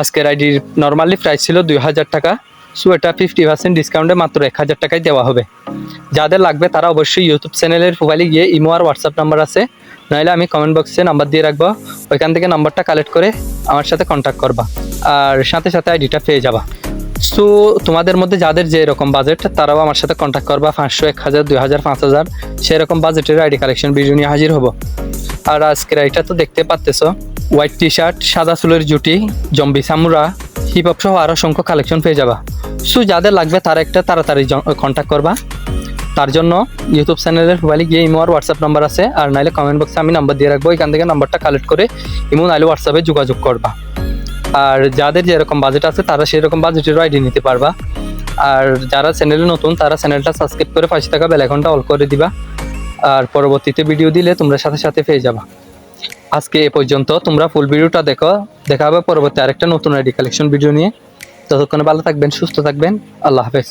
আজকের আইডির normally price ছিল 2000 টাকা। সো এটা 50% ডিসকাউন্টে মাত্র 1000 টাকায় দেওয়া হবে। যাদের লাগবে তারা অবশ্যই ইউটিউব চ্যানেলের প্রোফাইলে গিয়ে ইমো আর হোয়াটসঅ্যাপ নাম্বার আছে, নাহলে আমি কমেন্ট বক্সে নাম্বার দিয়ে রাখবো, ওইখান থেকে নাম্বারটা কালেক্ট করে আমার সাথে কন্ট্যাক্ট করবা, আর সাথে সাথে আইডিটা পেয়ে যাবা। সো তোমাদের মধ্যে যাদের যে এরকম বাজেট তারাও আমার সাথে কন্ট্যাক্ট করবা। 500, 1000, 2000, 5000 সেরকম বাজেটের আইডি কালেকশন ভিডিও নিয়ে হাজির হব। আর আজকের আইডিটা তো দেখতে পাচ্তেছো, হোয়াইট টি শার্ট, সাদা চুলের জুটি, জম্বি সামুরা, হিপ হপ সহ আরও অসংখ্য কালেকশন পেয়ে যাবা। সো যাদের লাগবে তারা একটা তাড়াতাড়ি কন্ট্যাক্ট করবা। তার জন্য ইউটিউব চ্যানেলের মোবাইলে গিয়ে ইমো আর হোয়াটসঅ্যাপ নাম্বার আছে, আর নাইলে কমেন্ট বক্সে আমি নাম্বার দিয়ে রাখবো, এখান থেকে নাম্বারটা কালেক্ট করে ইমো নাইলে হোয়াটসঅ্যাপে যোগাযোগ করবা। আর যাদের যেরকম বাজেট আছে তারা সেরকম বাজেটেরও আইডি নিতে পারবা। আর যারা চ্যানেলে নতুন তারা চ্যানেলটা সাবস্ক্রাইব করে পাশে থাকা বেল আইকনটা অল করে দিবা, আর পরবর্তীতে ভিডিও দিলে তোমরা সাথে সাথে পেয়ে যাবা। আজকে এ পর্যন্ত, তোমরা ফুল ভিডিওটা দেখো। দেখা হবে পরবর্তী আরেকটা নতুন আইডি কালেকশন ভিডিও নিয়ে। ততক্ষণে ভালো থাকবেন, সুস্থ থাকবেন। আল্লাহ হাফেজ।